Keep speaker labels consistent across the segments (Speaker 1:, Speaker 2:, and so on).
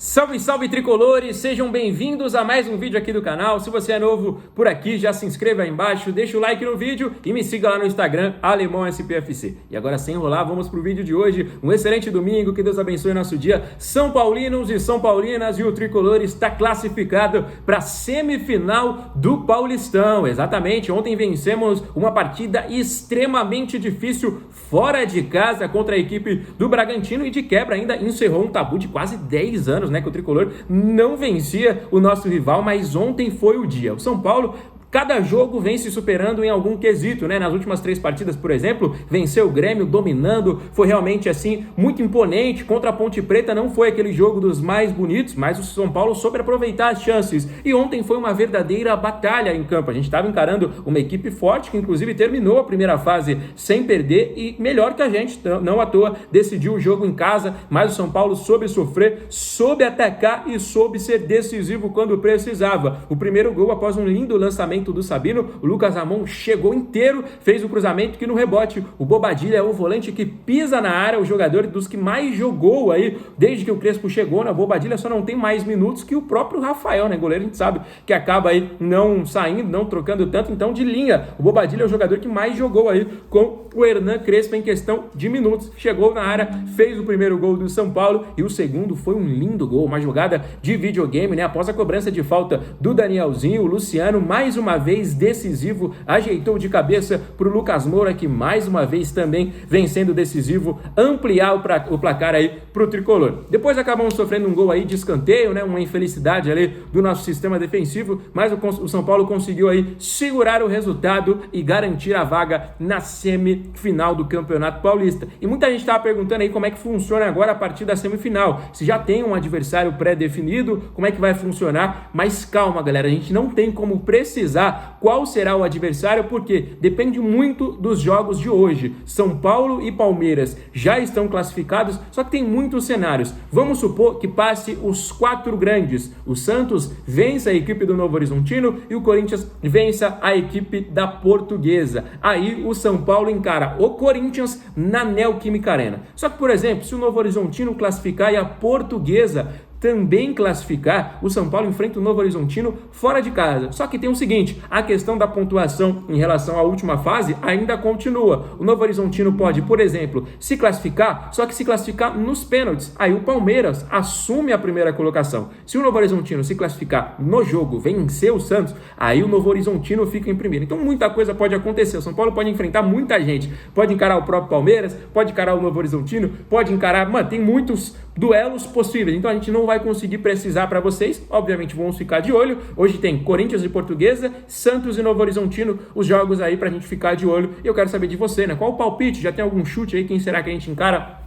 Speaker 1: Salve, salve tricolores, sejam bem-vindos a mais um vídeo aqui do canal. Se você é novo por aqui, já se inscreva aí embaixo, deixa o like no vídeo e me siga lá no Instagram, AlemãoSPFC. E agora, sem enrolar, vamos pro vídeo de hoje. Um excelente domingo, que Deus abençoe nosso dia. São Paulinos e São Paulinas, e o tricolor está classificado para a semifinal do Paulistão. Exatamente, ontem vencemos uma partida extremamente difícil fora de casa contra a equipe do Bragantino e de quebra ainda encerrou um tabu de quase 10 anos, que o tricolor não vencia o nosso rival, mas ontem foi o dia. O São Paulo, cada jogo vem se superando em algum quesito, Nas últimas 3 partidas, por exemplo, venceu o Grêmio dominando, foi realmente assim, muito imponente. Contra a Ponte Preta não foi aquele jogo dos mais bonitos, mas o São Paulo soube aproveitar as chances. E ontem foi uma verdadeira batalha em campo. A gente estava encarando uma equipe forte, que inclusive terminou a primeira fase sem perder e melhor que a gente, não à toa, decidiu o jogo em casa, mas o São Paulo soube sofrer, soube atacar e soube ser decisivo quando precisava. O primeiro gol após um lindo lançamento do Sabino, o Lucas Ramon chegou inteiro, fez o cruzamento que no rebote, o Bobadilla é o volante que pisa na área, o jogador dos que mais jogou aí, desde que o Crespo chegou, O Bobadilla só não tem mais minutos que o próprio Rafael, Goleiro, a gente sabe que acaba aí não saindo, não trocando tanto, então de linha, o Bobadilla é o jogador que mais jogou aí com o Hernan Crespo em questão de minutos, chegou na área, fez o primeiro gol do São Paulo e o segundo foi um lindo gol, uma jogada de videogame, Após a cobrança de falta do Danielzinho, o Luciano mais uma vez decisivo, ajeitou de cabeça para o Lucas Moura, que mais uma vez também vem sendo decisivo, ampliar o placar aí para o tricolor. Depois acabamos sofrendo um gol aí de escanteio, Uma infelicidade ali do nosso sistema defensivo, mas o São Paulo conseguiu aí segurar o resultado e garantir a vaga na semifinal do Campeonato Paulista. E muita gente estava perguntando aí como é que funciona agora a partir da semifinal, se já tem um adversário pré-definido, como é que vai funcionar, mas calma, galera, a gente não tem como precisar qual será o adversário, porque depende muito dos jogos de hoje. São Paulo e Palmeiras já estão classificados, só que tem muitos cenários. Vamos supor que passe os 4 grandes. O Santos vença a equipe do Novo Horizontino e o Corinthians vença a equipe da Portuguesa. Aí o São Paulo encara o Corinthians na Neoquímica Arena. Só que, por exemplo, se o Novo Horizontino classificar e a Portuguesa também classificar, o São Paulo enfrenta o Novo Horizontino fora de casa. Só que tem o seguinte, a questão da pontuação em relação à última fase ainda continua. O Novo Horizontino pode, por exemplo, se classificar, só que se classificar nos pênaltis. Aí o Palmeiras assume a primeira colocação. Se o Novo Horizontino se classificar no jogo, vencer o Santos, aí o Novo Horizontino fica em primeiro. Então muita coisa pode acontecer. O São Paulo pode enfrentar muita gente. Pode encarar o próprio Palmeiras, pode encarar o Novo Horizontino, pode encarar... tem muitos duelos possíveis. Então a gente não vai conseguir precisar para vocês, obviamente vamos ficar de olho. Hoje tem Corinthians e Portuguesa, Santos e Novo Horizontino, os jogos aí pra gente ficar de olho. E eu quero saber de você, Qual o palpite? Já tem algum chute aí? Quem será que a gente encara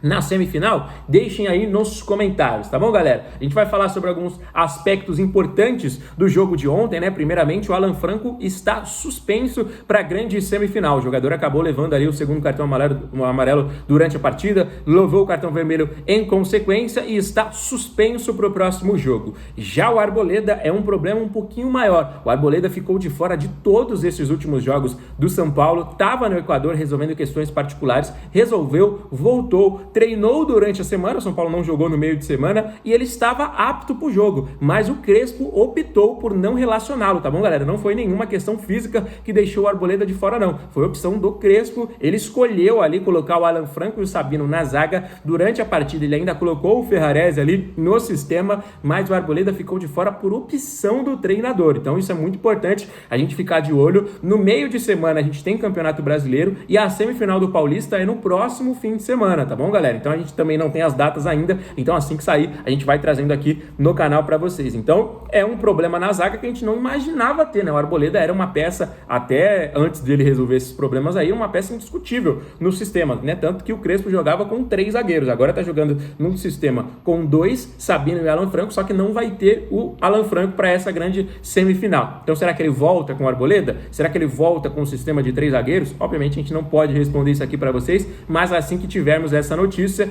Speaker 1: na semifinal? Deixem aí nos comentários, tá bom, galera? A gente vai falar sobre alguns aspectos importantes do jogo de ontem, Primeiramente, o Alan Franco está suspenso para a grande semifinal. O jogador acabou levando ali o segundo cartão amarelo durante a partida, levou o cartão vermelho em consequência e está suspenso para o próximo jogo. Já o Arboleda é um problema um pouquinho maior. O Arboleda ficou de fora de todos esses últimos jogos do São Paulo, estava no Equador resolvendo questões particulares, resolveu, voltou, treinou durante a semana, o São Paulo não jogou no meio de semana e ele estava apto para o jogo, mas o Crespo optou por não relacioná-lo, tá bom, galera? Não foi nenhuma questão física que deixou o Arboleda de fora, não. Foi opção do Crespo, ele escolheu ali colocar o Alan Franco e o Sabino na zaga durante a partida, ele ainda colocou o Ferrarese ali no sistema, mas o Arboleda ficou de fora por opção do treinador. Então isso é muito importante a gente ficar de olho. No meio de semana a gente tem Campeonato Brasileiro e a semifinal do Paulista é no próximo fim de semana, tá bom, galera? Então a gente também não tem as datas ainda, então assim que sair a gente vai trazendo aqui no canal para vocês. Então é um problema na zaga que a gente não imaginava ter, O Arboleda era uma peça, até antes dele resolver esses problemas aí, uma peça indiscutível no sistema, Tanto que o Crespo jogava com 3 zagueiros, agora tá jogando num sistema com 2, Sabino e Alan Franco, só que não vai ter o Alan Franco para essa grande semifinal. Então será que ele volta com o Arboleda? Será que ele volta com o sistema de 3 zagueiros? Obviamente a gente não pode responder isso aqui para vocês, mas assim que tivermos essa notícia,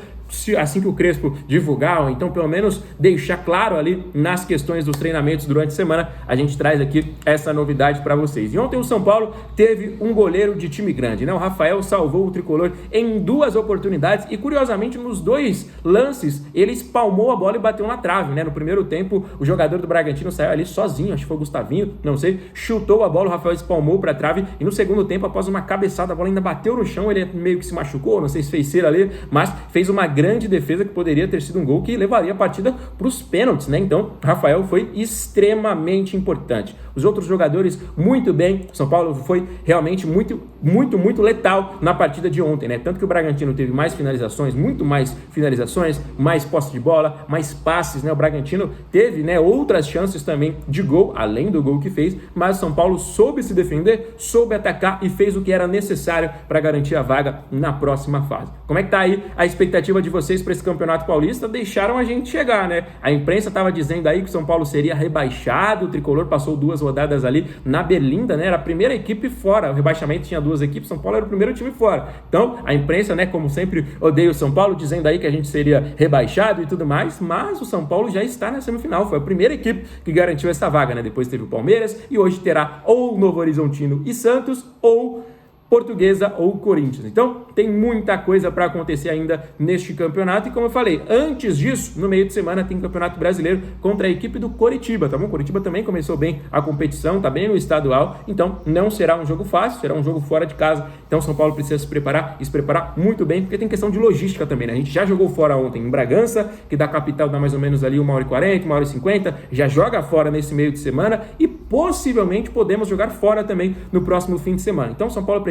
Speaker 1: assim que o Crespo divulgar, ou então pelo menos deixar claro ali nas questões dos treinamentos durante a semana, a gente traz aqui essa novidade para vocês. E ontem o São Paulo teve um goleiro de time grande, né? O Rafael salvou o tricolor em 2 oportunidades e, curiosamente, nos 2 lances, ele espalmou a bola e bateu na trave, né? No primeiro tempo, o jogador do Bragantino saiu ali sozinho, acho que foi o Gustavinho, não sei, chutou a bola, o Rafael espalmou para a trave e no segundo tempo, após uma cabeçada, a bola ainda bateu no chão, ele meio que se machucou, não sei se fez cera ali, mas fez uma grande defesa que poderia ter sido um gol que levaria a partida para os pênaltis, né? Então, Rafael foi extremamente importante. Os outros jogadores muito bem, São Paulo foi realmente muito letal na partida de ontem, né? Tanto que o Bragantino teve mais finalizações, muito mais finalizações, mais posse de bola, mais passes, né? O Bragantino teve, né, outras chances também de gol, além do gol que fez, mas o São Paulo soube se defender, soube atacar e fez o que era necessário para garantir a vaga na próxima fase. Como é que tá aí a expectativa de vocês para esse Campeonato Paulista? Deixaram a gente chegar, né? A imprensa estava dizendo aí que o São Paulo seria rebaixado, o tricolor passou 2 rodadas ali na Berlinda, né? Era a primeira equipe fora, o rebaixamento tinha 2 equipes, São Paulo era o primeiro time fora. Então, a imprensa, né, como sempre, odeia o São Paulo, dizendo aí que a gente seria rebaixado e tudo mais, mas o São Paulo já está na semifinal, foi a primeira equipe que garantiu essa vaga, né? Depois teve o Palmeiras e hoje terá ou Novo Horizontino e Santos ou Portuguesa ou Corinthians. Então, tem muita coisa para acontecer ainda neste campeonato. E como eu falei, antes disso, no meio de semana, tem Campeonato Brasileiro contra a equipe do Coritiba, tá bom? O Coritiba também começou bem a competição, tá bem no estadual. Então, não será um jogo fácil, será um jogo fora de casa. Então, São Paulo precisa se preparar muito bem, porque tem questão de logística também, né? A gente já jogou fora ontem em Bragança, que da capital dá mais ou menos ali 1h40, 1h50, já joga fora nesse meio de semana e possivelmente podemos jogar fora também no próximo fim de semana. Então, São Paulo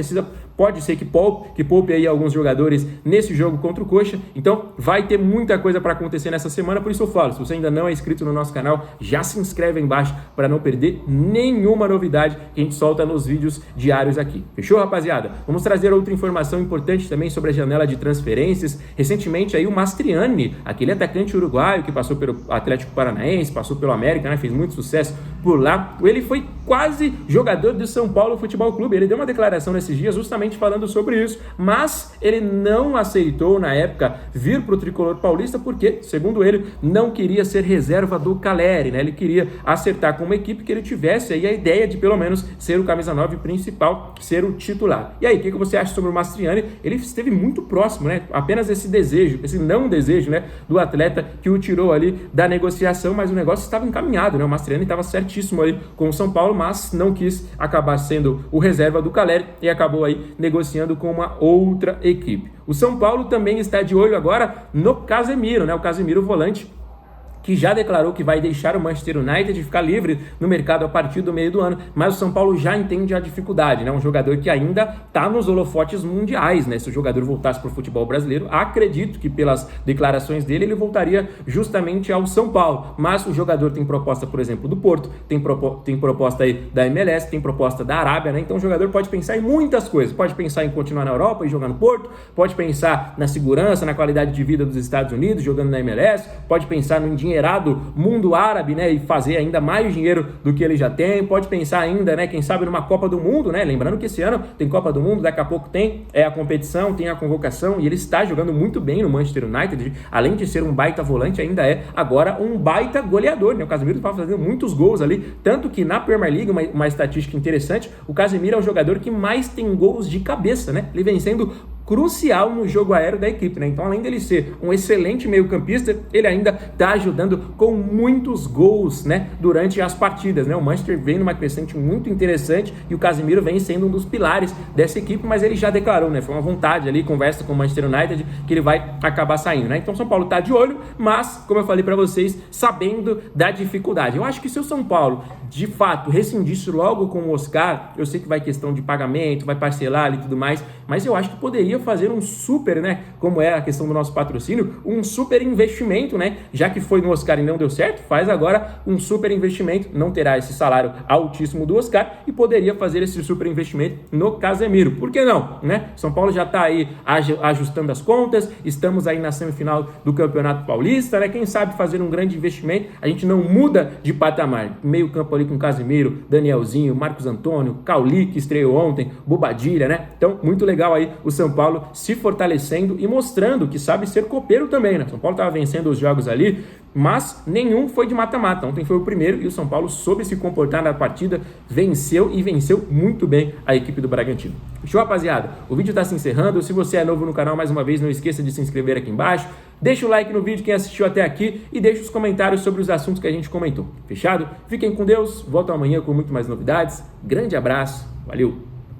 Speaker 1: pode ser que poupe aí alguns jogadores nesse jogo contra o Coxa, então vai ter muita coisa para acontecer nessa semana, por isso eu falo, se você ainda não é inscrito no nosso canal, já se inscreve aí embaixo para não perder nenhuma novidade que a gente solta nos vídeos diários aqui. Fechou, rapaziada? Vamos trazer outra informação importante também sobre a janela de transferências. Recentemente aí o Mastriani, aquele atacante uruguaio que passou pelo Atlético Paranaense, passou pelo América, né, fez muito sucesso por lá, ele foi quase jogador do São Paulo Futebol Clube, ele deu uma declaração nesses dias justamente falando sobre isso, mas ele não aceitou na época vir para o tricolor paulista porque, segundo ele, não queria ser reserva do Caleri, né? Ele queria acertar com uma equipe que ele tivesse aí a ideia de pelo menos ser o camisa 9 principal, ser o titular. E aí, o que você acha sobre o Mastriani? Ele esteve muito próximo, né? Apenas esse desejo, esse não desejo, né, do atleta que o tirou ali da negociação, mas o negócio estava encaminhado, né? O Mastriani estava certíssimo ali com o São Paulo, mas não quis acabar sendo o reserva do Caleri e acabou aí negociando com uma outra equipe. O São Paulo também está de olho agora no Casemiro, né? O Casemiro volante, que já declarou que vai deixar o Manchester United e ficar livre no mercado a partir do meio do ano, mas o São Paulo já entende a dificuldade, né? Um jogador que ainda está nos holofotes mundiais, né? Se o jogador voltasse para o futebol brasileiro, acredito que pelas declarações dele, ele voltaria justamente ao São Paulo, mas o jogador tem proposta, por exemplo, do Porto, tem proposta aí da MLS, tem proposta da Arábia, né? Então o jogador pode pensar em muitas coisas, pode pensar em continuar na Europa e jogar no Porto, pode pensar na segurança, na qualidade de vida dos Estados Unidos, jogando na MLS, pode pensar no endinheirado mundo árabe, né, e fazer ainda mais dinheiro do que ele já tem, pode pensar ainda, né, quem sabe numa Copa do Mundo, né, lembrando que esse ano tem Copa do Mundo, daqui a pouco tem a competição, tem a convocação, e ele está jogando muito bem no Manchester United, além de ser um baita volante, ainda é agora um baita goleador, né, o Casemiro está fazendo muitos gols ali, tanto que na Premier League, uma estatística interessante, o Casemiro é o jogador que mais tem gols de cabeça, né, ele vem sendo crucial no jogo aéreo da equipe, né? Então, além dele ser um excelente meio-campista, ele ainda está ajudando com muitos gols, né, durante as partidas, né? O Manchester vem numa crescente muito interessante e o Casemiro vem sendo um dos pilares dessa equipe, mas ele já declarou, né? Foi uma vontade ali, conversa com o Manchester United, que ele vai acabar saindo, né? Então, São Paulo está de olho, mas, como eu falei para vocês, sabendo da dificuldade. Eu acho que se o São Paulo, de fato, rescindisse logo com o Oscar, eu sei que vai questão de pagamento, vai parcelar e tudo mais, mas eu acho que poderia fazer um super, né, como é a questão do nosso patrocínio, um super investimento, né, já que foi no Oscar e não deu certo, faz agora um super investimento, não terá esse salário altíssimo do Oscar e poderia fazer esse super investimento no Casemiro, por que não, né? São Paulo já está aí ajustando as contas, estamos aí na semifinal do Campeonato Paulista, né, quem sabe fazer um grande investimento, a gente não muda de patamar, meio campo ali com Casemiro, Danielzinho, Marcos Antônio, Cauli, que estreou ontem, Bobadilha, né, então muito legal aí o São Paulo Paulo se fortalecendo e mostrando que sabe ser copeiro também, né? São Paulo estava vencendo os jogos ali, mas nenhum foi de mata-mata. Ontem foi o primeiro e o São Paulo soube se comportar na partida, venceu e venceu muito bem a equipe do Bragantino. Fechou, rapaziada? O vídeo está se encerrando. Se você é novo no canal, mais uma vez, não esqueça de se inscrever aqui embaixo. Deixa o like no vídeo quem assistiu até aqui e deixa os comentários sobre os assuntos que a gente comentou. Fechado? Fiquem com Deus. Volto amanhã com muito mais novidades. Grande abraço. Valeu!